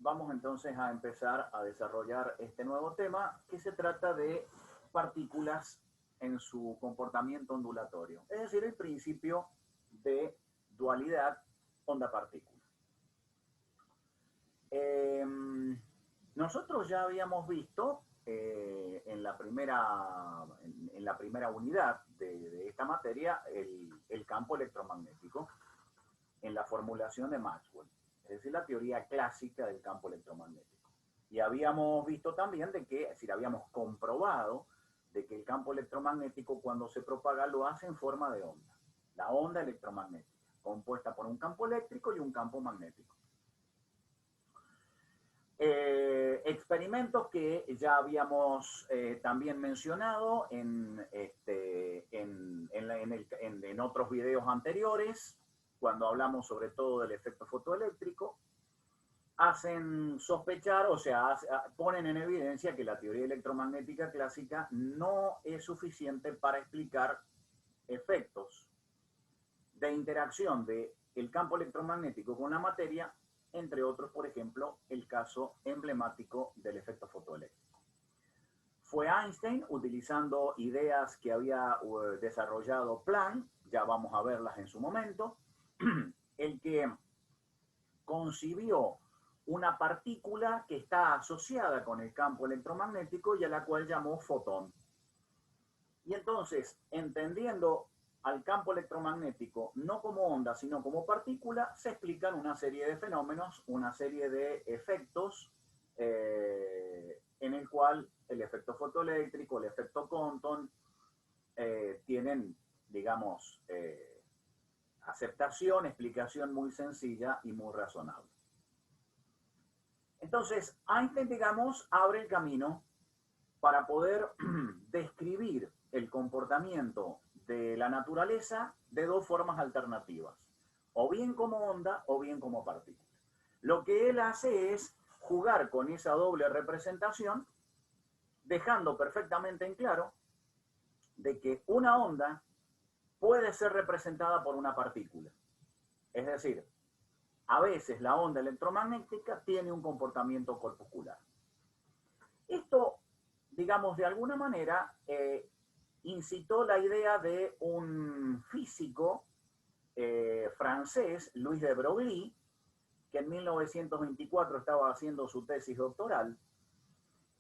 vamos entonces a empezar a desarrollar este nuevo tema que se trata de partículas en su comportamiento ondulatorio, es decir, el principio de dualidad onda-partícula. Nosotros ya habíamos visto en la primera unidad de esta materia el campo electromagnético en la formulación de Maxwell, es decir, la teoría clásica del campo electromagnético. Y habíamos visto también de que, es decir, habíamos comprobado de que el campo electromagnético cuando se propaga lo hace en forma de onda, la onda electromagnética, compuesta por un campo eléctrico y un campo magnético. Experimentos que ya habíamos también mencionado en otros videos anteriores, cuando hablamos sobre todo del efecto fotoeléctrico, hacen sospechar, o sea, ponen en evidencia que la teoría electromagnética clásica no es suficiente para explicar efectos de interacción del campo electromagnético con la materia, entre otros, por ejemplo, el caso emblemático del efecto fotoeléctrico. Fue Einstein, utilizando ideas que había desarrollado Planck, ya vamos a verlas en su momento, el que concibió una partícula que está asociada con el campo electromagnético y a la cual llamó fotón. Y entonces, entendiendo al campo electromagnético no como onda, sino como partícula, se explican una serie de fenómenos, una serie de efectos en el cual el efecto fotoeléctrico, el efecto Compton, tienen, digamos, aceptación, explicación muy sencilla y muy razonable. Entonces, Einstein, digamos, abre el camino para poder describir el comportamiento de la naturaleza de dos formas alternativas, o bien como onda o bien como partícula. Lo que él hace es jugar con esa doble representación, dejando perfectamente en claro de que una onda puede ser representada por una partícula. Es decir, a veces la onda electromagnética tiene un comportamiento corpuscular. Esto, digamos, de alguna manera incitó la idea de un físico francés, Louis de Broglie, que en 1924 estaba haciendo su tesis doctoral,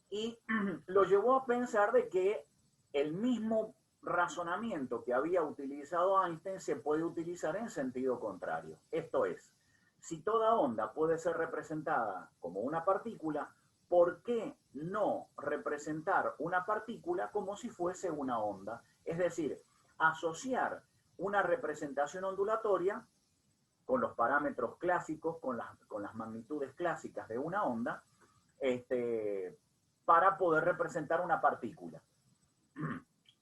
y lo llevó a pensar de que el mismo razonamiento que había utilizado Einstein se puede utilizar en sentido contrario. Esto es, si toda onda puede ser representada como una partícula, ¿por qué no representar una partícula como si fuese una onda? Es decir, asociar una representación ondulatoria con los parámetros clásicos, con las magnitudes clásicas de una onda, para poder representar una partícula.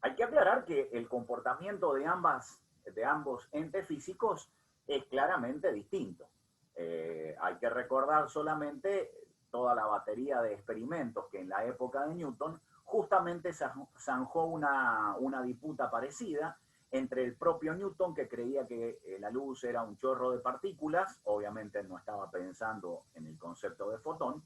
Hay que aclarar que el comportamiento de ambos entes físicos es claramente distinto. Hay que recordar solamente toda la batería de experimentos que en la época de Newton justamente zanjó una disputa parecida entre el propio Newton, que creía que la luz era un chorro de partículas, obviamente no estaba pensando en el concepto de fotón,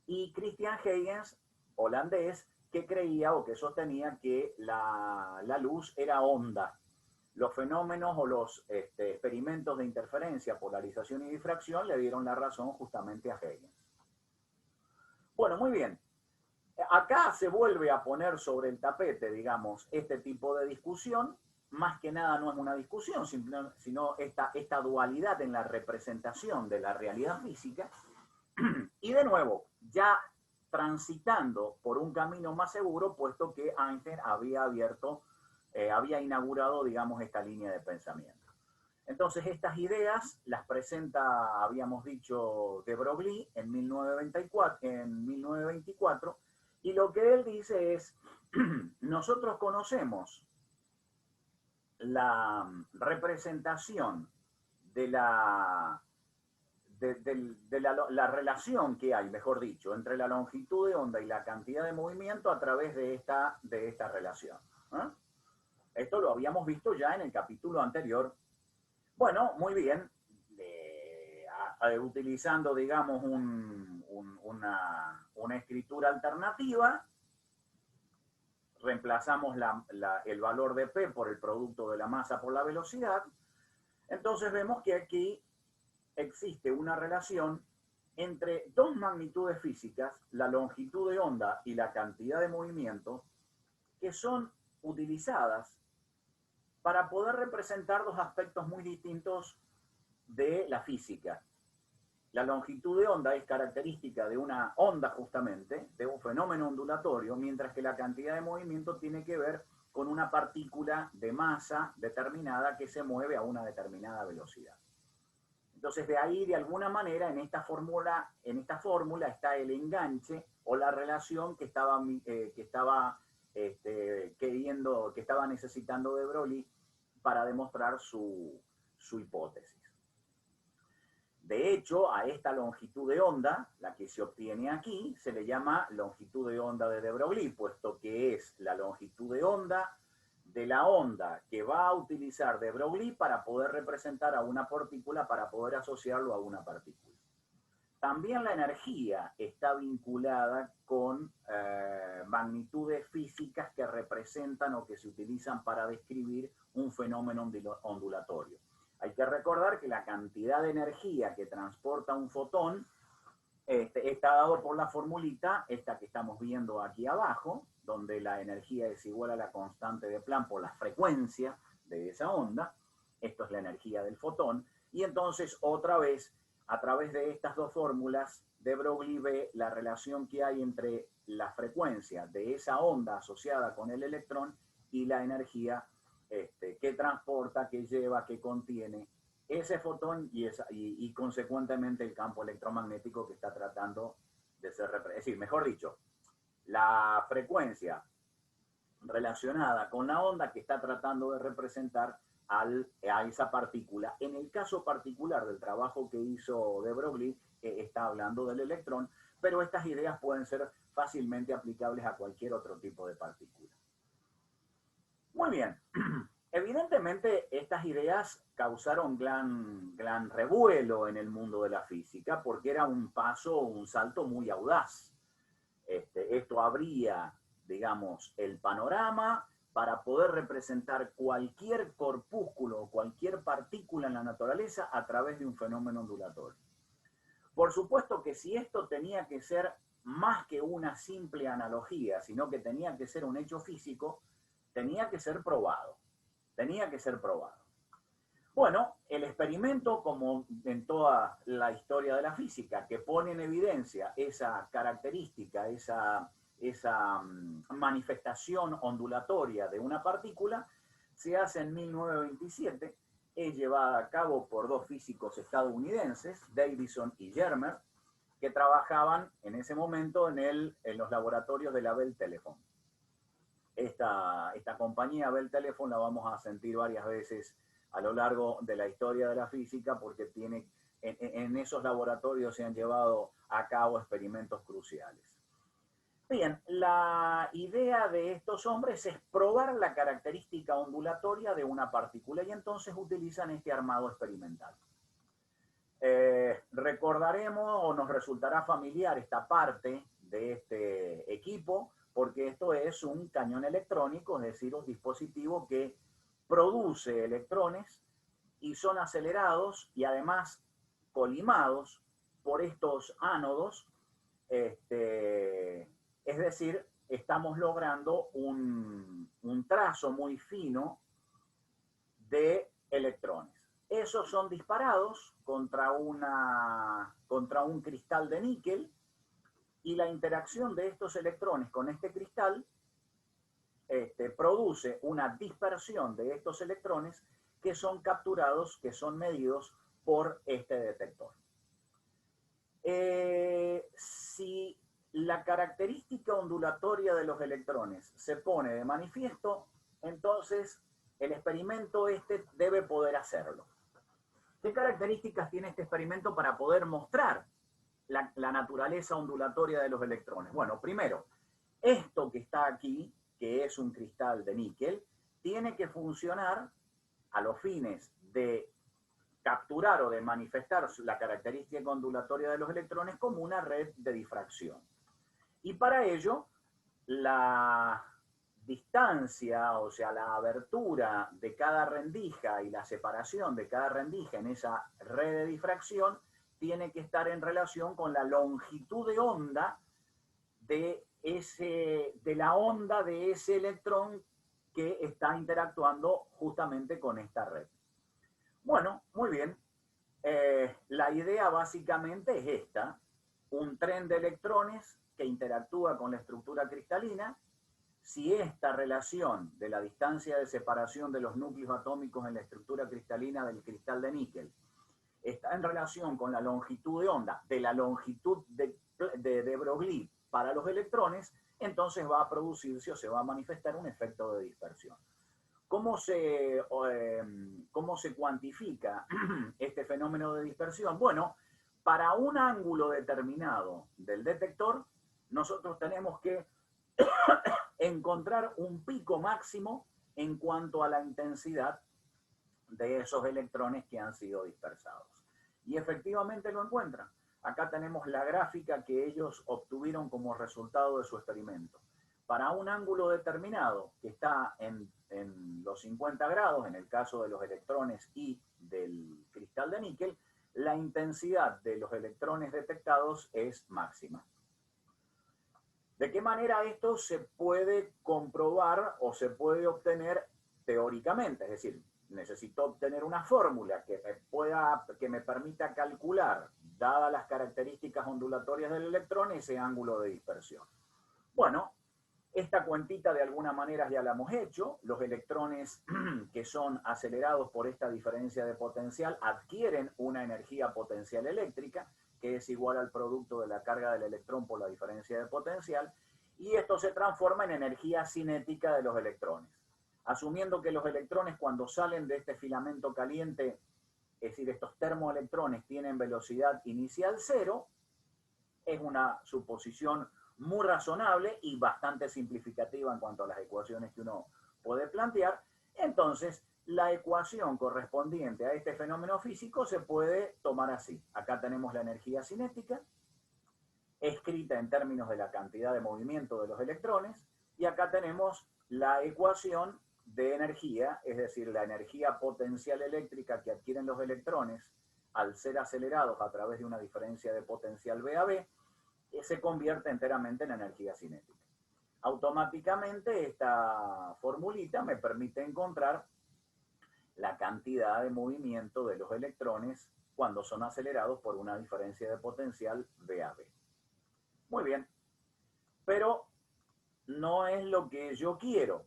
y Christian Huygens, holandés, que creía o que sostenía que la luz era onda. Los fenómenos o los experimentos de interferencia, polarización y difracción le dieron la razón justamente a Huygens. Bueno, muy bien. Acá se vuelve a poner sobre el tapete, digamos, este tipo de discusión. Más que nada no es una discusión, sino esta dualidad en la representación de la realidad física. Y de nuevo, ya transitando por un camino más seguro, puesto que Einstein había inaugurado, digamos, esta línea de pensamiento. Entonces, estas ideas las presenta, habíamos dicho, de Broglie en 1924, y lo que él dice es, nosotros conocemos la representación de la relación que hay, mejor dicho, entre la longitud de onda y la cantidad de movimiento a través de esta relación. Esto lo habíamos visto ya en el capítulo anterior. Bueno, muy bien. utilizando, digamos, una escritura alternativa, reemplazamos el valor de P por el producto de la masa por la velocidad. Entonces vemos que aquí existe una relación entre dos magnitudes físicas, la longitud de onda y la cantidad de movimiento, que son utilizadas para poder representar dos aspectos muy distintos de la física. La longitud de onda es característica de una onda justamente, de un fenómeno ondulatorio, mientras que la cantidad de movimiento tiene que ver con una partícula de masa determinada que se mueve a una determinada velocidad. Entonces, de ahí, de alguna manera, en esta fórmula está el enganche o la relación que estaba necesitando de Broglie para demostrar su hipótesis. De hecho, a esta longitud de onda, la que se obtiene aquí, se le llama longitud de onda de Broglie, puesto que es la longitud de onda de la onda que va a utilizar de Broglie para poder representar a una partícula, para poder asociarlo a una partícula. También la energía está vinculada con magnitudes físicas que representan o que se utilizan para describir un fenómeno ondulatorio. Hay que recordar que la cantidad de energía que transporta un fotón está dado por la formulita, esta que estamos viendo aquí abajo, donde la energía es igual a la constante de Planck por la frecuencia de esa onda. Esto es la energía del fotón. Y entonces, otra vez, a través de estas dos fórmulas, de Broglie ve la relación que hay entre la frecuencia de esa onda asociada con el electrón y la energía que transporta, que lleva, que contiene ese fotón y consecuentemente el campo electromagnético que está tratando de ser representado. Es decir, mejor dicho, la frecuencia relacionada con la onda que está tratando de representar a esa partícula. En el caso particular del trabajo que hizo de Broglie, está hablando del electrón, pero estas ideas pueden ser fácilmente aplicables a cualquier otro tipo de partícula. Muy bien. Evidentemente, estas ideas causaron gran revuelo en el mundo de la física porque era un salto muy audaz. Esto abría, digamos, el panorama para poder representar cualquier corpúsculo o cualquier partícula en la naturaleza a través de un fenómeno ondulatorio. Por supuesto que si esto tenía que ser más que una simple analogía, sino que tenía que ser un hecho físico, tenía que ser probado. Bueno, el experimento, como en toda la historia de la física, que pone en evidencia esa característica, esa manifestación ondulatoria de una partícula, se hace en 1927, es llevada a cabo por dos físicos estadounidenses, Davison y Germer, que trabajaban en ese momento en los laboratorios de la Bell Telephone. Esta compañía Bell Telephone la vamos a sentir varias veces a lo largo de la historia de la física porque en esos laboratorios se han llevado a cabo experimentos cruciales. Bien, la idea de estos hombres es probar la característica ondulatoria de una partícula y entonces utilizan este armado experimental. Recordaremos o nos resultará familiar esta parte de este equipo porque esto es un cañón electrónico, es decir, un dispositivo que produce electrones y son acelerados y además colimados por estos ánodos. Es decir, estamos logrando un trazo muy fino de electrones. Esos son disparados contra un cristal de níquel y la interacción de estos electrones con este cristal produce una dispersión de estos electrones que son capturados, que son medidos por este detector. Si la característica ondulatoria de los electrones se pone de manifiesto, entonces el experimento debe poder hacerlo. ¿Qué características tiene este experimento para poder mostrar la naturaleza ondulatoria de los electrones? Bueno, primero, esto que está aquí, que es un cristal de níquel, tiene que funcionar a los fines de capturar o de manifestar la característica ondulatoria de los electrones como una red de difracción. Y para ello, la distancia, o sea, la abertura de cada rendija y la separación de cada rendija en esa red de difracción tiene que estar en relación con la longitud de onda de la onda de ese electrón que está interactuando justamente con esta red. Bueno, muy bien. La idea básicamente es esta: un tren de electrones que interactúa con la estructura cristalina. Si esta relación de la distancia de separación de los núcleos atómicos en la estructura cristalina del cristal de níquel está en relación con la longitud de onda de la longitud de Broglie para los electrones, entonces va a producirse o se va a manifestar un efecto de dispersión. ¿Cómo se cuantifica este fenómeno de dispersión? Bueno, para un ángulo determinado del detector, nosotros tenemos que encontrar un pico máximo en cuanto a la intensidad de esos electrones que han sido dispersados. Y efectivamente lo encuentran. Acá tenemos la gráfica que ellos obtuvieron como resultado de su experimento. Para un ángulo determinado que está en los 50 grados, en el caso de los electrones y del cristal de níquel, la intensidad de los electrones detectados es máxima. ¿De qué manera esto se puede comprobar o se puede obtener teóricamente? Es decir, necesito obtener una fórmula que me permita calcular, dadas las características ondulatorias del electrón, ese ángulo de dispersión. Bueno, esta cuentita de alguna manera ya la hemos hecho. Los electrones que son acelerados por esta diferencia de potencial adquieren una energía potencial eléctrica, que es igual al producto de la carga del electrón por la diferencia de potencial, y esto se transforma en energía cinética de los electrones. Asumiendo que los electrones, cuando salen de este filamento caliente, es decir, estos termoelectrones tienen velocidad inicial cero, es una suposición muy razonable y bastante simplificativa en cuanto a las ecuaciones que uno puede plantear. Entonces, la ecuación correspondiente a este fenómeno físico se puede tomar así. Acá tenemos la energía cinética, escrita en términos de la cantidad de movimiento de los electrones, y acá tenemos la ecuación de energía, es decir, la energía potencial eléctrica que adquieren los electrones al ser acelerados a través de una diferencia de potencial V a V, se convierte enteramente en energía cinética. Automáticamente esta formulita me permite encontrar la cantidad de movimiento de los electrones cuando son acelerados por una diferencia de potencial V a V. Muy bien, pero no es lo que yo quiero.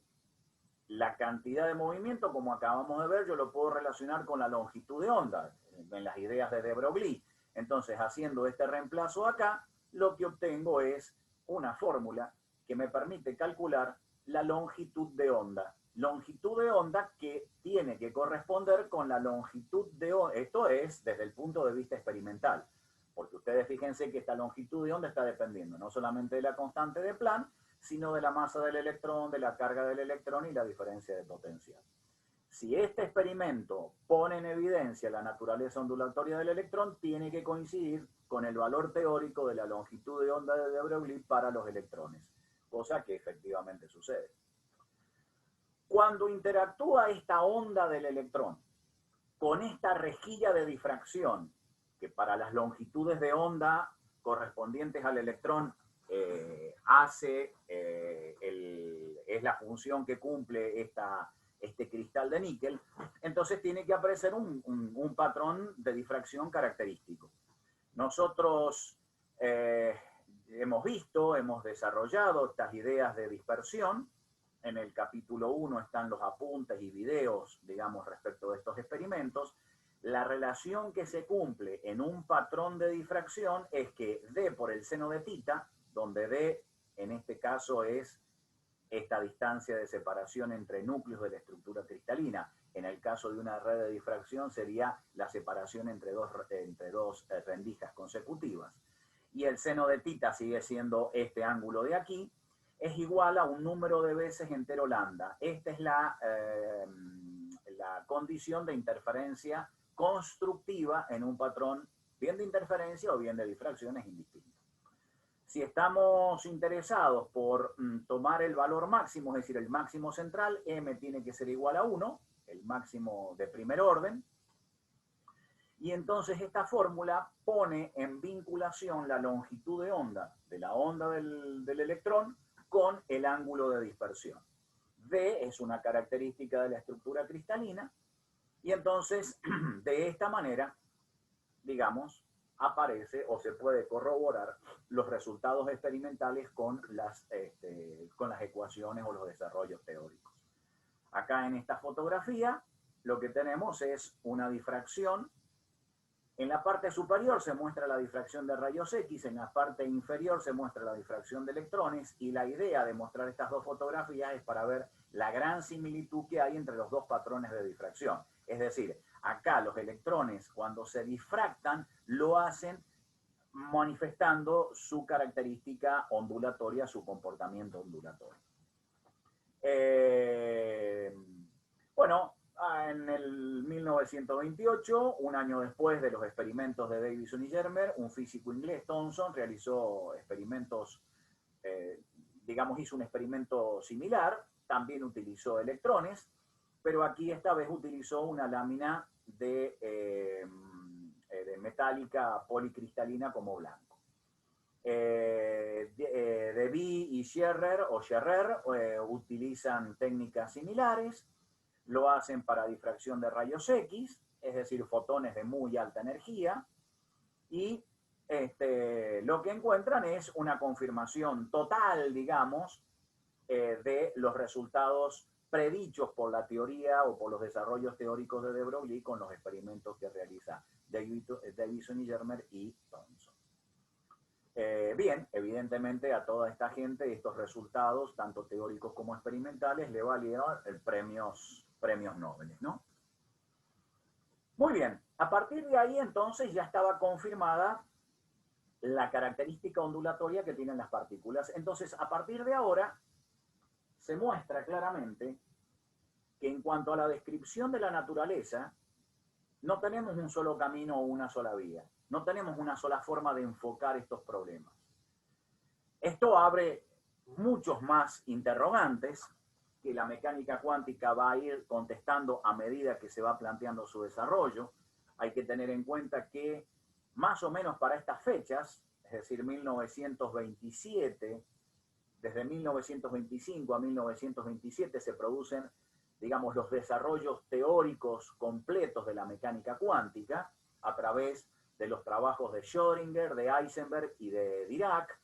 La cantidad de movimiento, como acabamos de ver, yo lo puedo relacionar con la longitud de onda en las ideas de de Broglie. Entonces, haciendo este reemplazo acá, lo que obtengo es una fórmula que me permite calcular la longitud de onda. Longitud de onda que tiene que corresponder con la longitud de onda. Esto es desde el punto de vista experimental, porque ustedes fíjense que esta longitud de onda está dependiendo no solamente de la constante de Planck, sino de la masa del electrón, de la carga del electrón y la diferencia de potencial. Si este experimento pone en evidencia la naturaleza ondulatoria del electrón, tiene que coincidir con el valor teórico de la longitud de onda de de Broglie para los electrones, cosa que efectivamente sucede. Cuando interactúa esta onda del electrón con esta rejilla de difracción, que para las longitudes de onda correspondientes al electrón es la función que cumple este cristal de níquel, entonces tiene que aparecer un patrón de difracción característico. Nosotros hemos desarrollado estas ideas de dispersión. En el capítulo 1 están los apuntes y videos, digamos, respecto de estos experimentos. La relación que se cumple en un patrón de difracción es que D por el seno de tita, donde D en este caso es esta distancia de separación entre núcleos de la estructura cristalina. En el caso de una red de difracción sería la separación entre dos rendijas consecutivas. Y el seno de tita sigue siendo este ángulo de aquí, es igual a un número de veces entero lambda. Esta es la condición de interferencia constructiva en un patrón bien de interferencia o bien de difracción, es indistinto. Si estamos interesados por tomar el valor máximo, es decir, el máximo central, m tiene que ser igual a 1, el máximo de primer orden, y entonces esta fórmula pone en vinculación la longitud de onda de la onda del electrón con el ángulo de dispersión. D es una característica de la estructura cristalina, y entonces de esta manera, digamos, aparece o se puede corroborar los resultados experimentales con las ecuaciones o los desarrollos teóricos. Acá en esta fotografía lo que tenemos es una difracción. En la parte superior se muestra la difracción de rayos X, en la parte inferior se muestra la difracción de electrones, y la idea de mostrar estas dos fotografías es para ver la gran similitud que hay entre los dos patrones de difracción. Es decir, acá los electrones cuando se difractan lo hacen manifestando su característica ondulatoria, su comportamiento ondulatorio. Bueno, en el 1928, un año después de los experimentos de Davison y Germer, un físico inglés, Thomson, realizó experimentos, digamos, hizo un experimento similar, también utilizó electrones, pero aquí esta vez utilizó una lámina de metálica policristalina como blanco. Debye y Scherrer utilizan técnicas similares, lo hacen para difracción de rayos X, es decir, fotones de muy alta energía, y lo que encuentran es una confirmación total, digamos, de los resultados predichos por la teoría o por los desarrollos teóricos de de Broglie con los experimentos que realiza Davison y Germer y Thomson. Bien, evidentemente a toda esta gente estos resultados, tanto teóricos como experimentales, le valieron premios Nobel, ¿no? Muy bien, a partir de ahí entonces ya estaba confirmada la característica ondulatoria que tienen las partículas. Entonces, a partir de ahora, se muestra claramente que en cuanto a la descripción de la naturaleza, no tenemos un solo camino o una sola vía. No tenemos una sola forma de enfocar estos problemas. Esto abre muchos más interrogantes que la mecánica cuántica va a ir contestando a medida que se va planteando su desarrollo. Hay que tener en cuenta que más o menos para estas fechas, es decir, 1927, desde 1925 a 1927 se producen, digamos, los desarrollos teóricos completos de la mecánica cuántica a través de los trabajos de Schrödinger, de Heisenberg y de Dirac,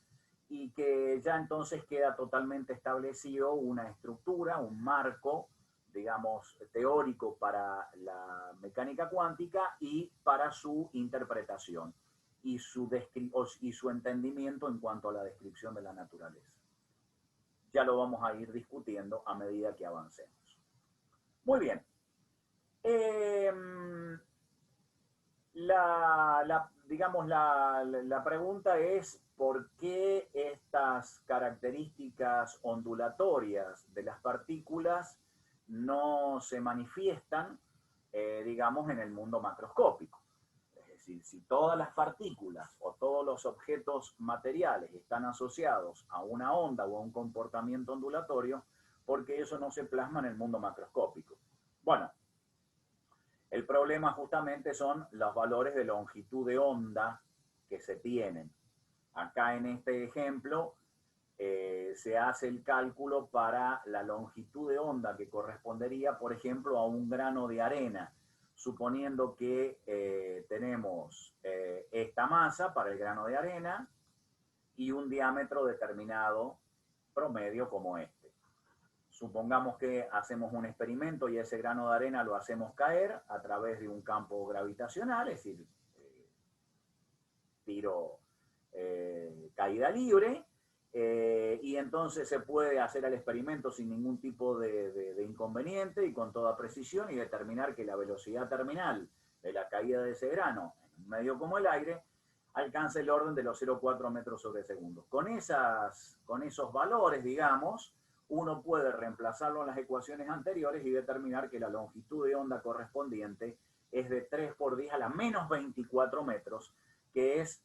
y que ya entonces queda totalmente establecido una estructura, un marco, digamos, teórico para la mecánica cuántica y para su interpretación y su entendimiento en cuanto a la descripción de la naturaleza. Ya lo vamos a ir discutiendo a medida que avancemos. Muy bien. Digamos, la pregunta es ¿por qué estas características ondulatorias de las partículas no se manifiestan, digamos, en el mundo macroscópico? Es decir, si todas las partículas o todos los objetos materiales están asociados a una onda o a un comportamiento ondulatorio, ¿por qué eso no se plasma en el mundo macroscópico? Bueno, el problema justamente son los valores de longitud de onda que se tienen. Acá en este ejemplo se hace el cálculo para la longitud de onda que correspondería, por ejemplo, a un grano de arena, suponiendo que tenemos esta masa para el grano de arena y un diámetro determinado promedio como este. Supongamos que hacemos un experimento y ese grano de arena lo hacemos caer a través de un campo gravitacional, es decir, tiro caída libre, y entonces se puede hacer el experimento sin ningún tipo de inconveniente y con toda precisión y determinar que la velocidad terminal de la caída de ese grano en un medio como el aire alcanza el orden de los 0,4 metros sobre segundo. Con esos valores, digamos, uno puede reemplazarlo en las ecuaciones anteriores y determinar que la longitud de onda correspondiente es de 3 por 10 a la menos 24 metros, que es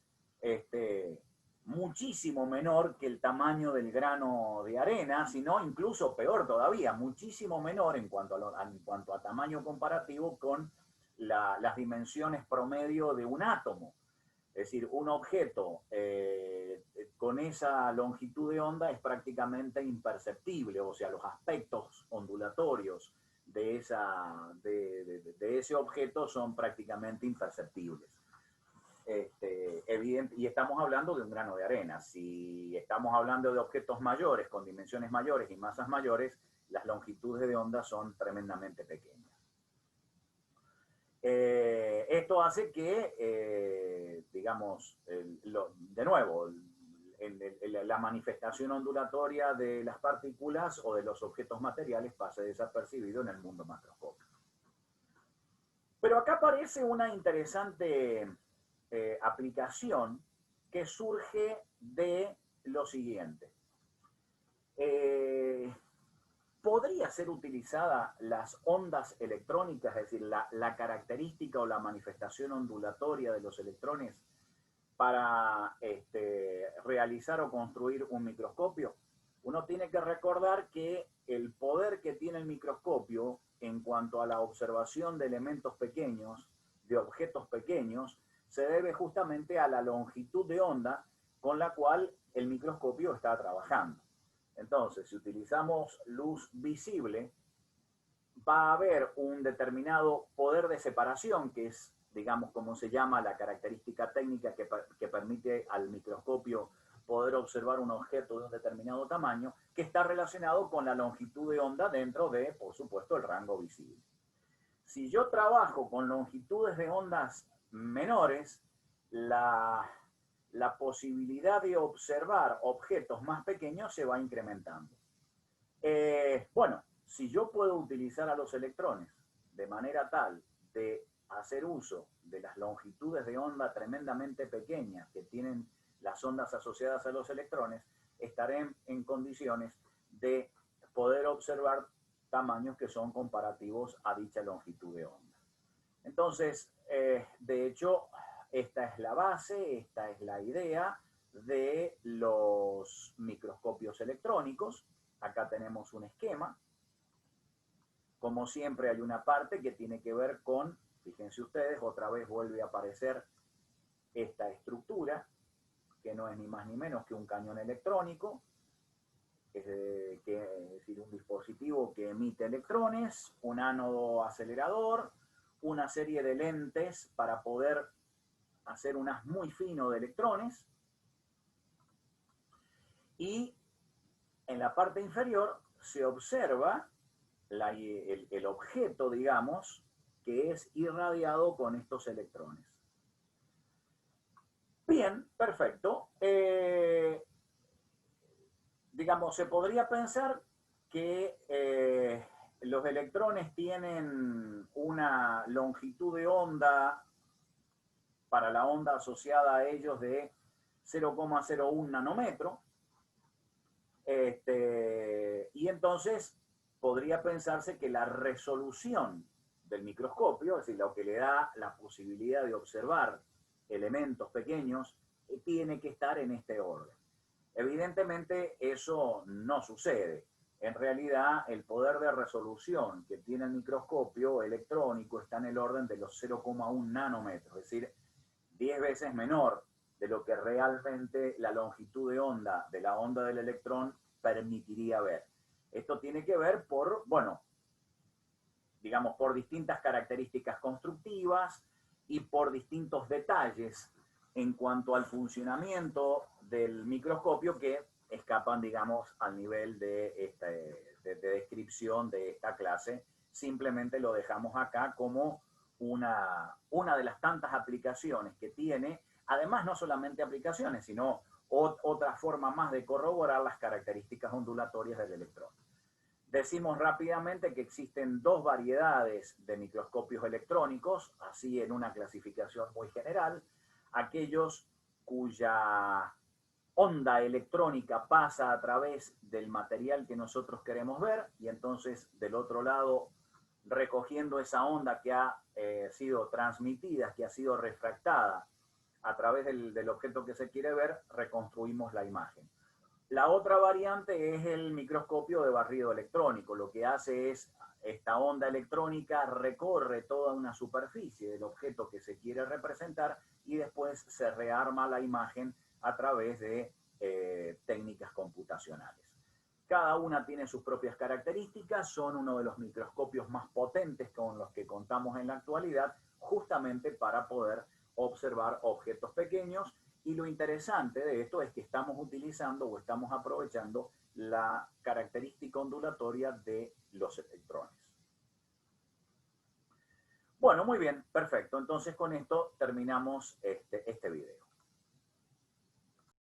muchísimo menor que el tamaño del grano de arena, sino incluso peor todavía, muchísimo menor en cuanto a tamaño comparativo con las dimensiones promedio de un átomo. Es decir, un objeto con esa longitud de onda es prácticamente imperceptible, o sea, los aspectos ondulatorios de ese objeto son prácticamente imperceptibles. Evidente, y estamos hablando de un grano de arena. Si estamos hablando de objetos mayores, con dimensiones mayores y masas mayores, las longitudes de onda son tremendamente pequeñas. Esto hace que, digamos, de nuevo, la manifestación ondulatoria de las partículas o de los objetos materiales pase desapercibido en el mundo macroscópico. Pero acá aparece una interesante aplicación que surge de lo siguiente. ¿Podría ser utilizada las ondas electrónicas, es decir, la característica o la manifestación ondulatoria de los electrones para realizar o construir un microscopio? Uno tiene que recordar que el poder que tiene el microscopio en cuanto a la observación de elementos pequeños, de objetos pequeños, se debe justamente a la longitud de onda con la cual el microscopio está trabajando. Entonces, si utilizamos luz visible, va a haber un determinado poder de separación, que es, digamos, como se llama la característica técnica que permite al microscopio poder observar un objeto de un determinado tamaño, que está relacionado con la longitud de onda dentro de, por supuesto, el rango visible. Si yo trabajo con longitudes de ondas menores, la posibilidad de observar objetos más pequeños se va incrementando. Bueno, si yo puedo utilizar a los electrones de manera tal de hacer uso de las longitudes de onda tremendamente pequeñas que tienen las ondas asociadas a los electrones, estaré en condiciones de poder observar tamaños que son comparativos a dicha longitud de onda. Entonces, de hecho, esta es la base, esta es la idea de los microscopios electrónicos. Acá tenemos un esquema. Como siempre hay una parte que tiene que ver con, fíjense ustedes, otra vez vuelve a aparecer esta estructura, que no es ni más ni menos que un cañón electrónico, es decir, un dispositivo que emite electrones, un ánodo acelerador, una serie de lentes para poder hacer un haz muy fino de electrones, y en la parte inferior se observa el objeto, digamos, que es irradiado con estos electrones. Bien, perfecto. Digamos, se podría pensar que los electrones tienen una longitud de onda para la onda asociada a ellos de 0,01 nanómetro. Y entonces podría pensarse que la resolución del microscopio, es decir, lo que le da la posibilidad de observar elementos pequeños, tiene que estar en este orden. Evidentemente eso no sucede. En realidad el poder de resolución que tiene el microscopio electrónico está en el orden de los 0,1 nanómetros, es decir, 10 veces menor de lo que realmente la longitud de onda de la onda del electrón permitiría ver. Esto tiene que ver por, bueno, digamos, por distintas características constructivas y por distintos detalles en cuanto al funcionamiento del microscopio que escapan, digamos, al nivel de descripción de esta clase. Simplemente lo dejamos acá como una de las tantas aplicaciones que tiene, además no solamente aplicaciones, sino otra forma más de corroborar las características ondulatorias del electrón. Decimos rápidamente que existen dos variedades de microscopios electrónicos, así en una clasificación muy general: aquellos cuya onda electrónica pasa a través del material que nosotros queremos ver, y entonces del otro lado recogiendo esa onda que ha sido transmitida, que ha sido refractada a través del objeto que se quiere ver, reconstruimos la imagen. La otra variante es el microscopio de barrido electrónico. Lo que hace es, esta onda electrónica recorre toda una superficie del objeto que se quiere representar y después se rearma la imagen a través de técnicas computacionales. Cada una tiene sus propias características, son uno de los microscopios más potentes con los que contamos en la actualidad, justamente para poder observar objetos pequeños. Y lo interesante de esto es que estamos utilizando o estamos aprovechando la característica ondulatoria de los electrones. Bueno, muy bien, perfecto. Entonces con esto terminamos este video.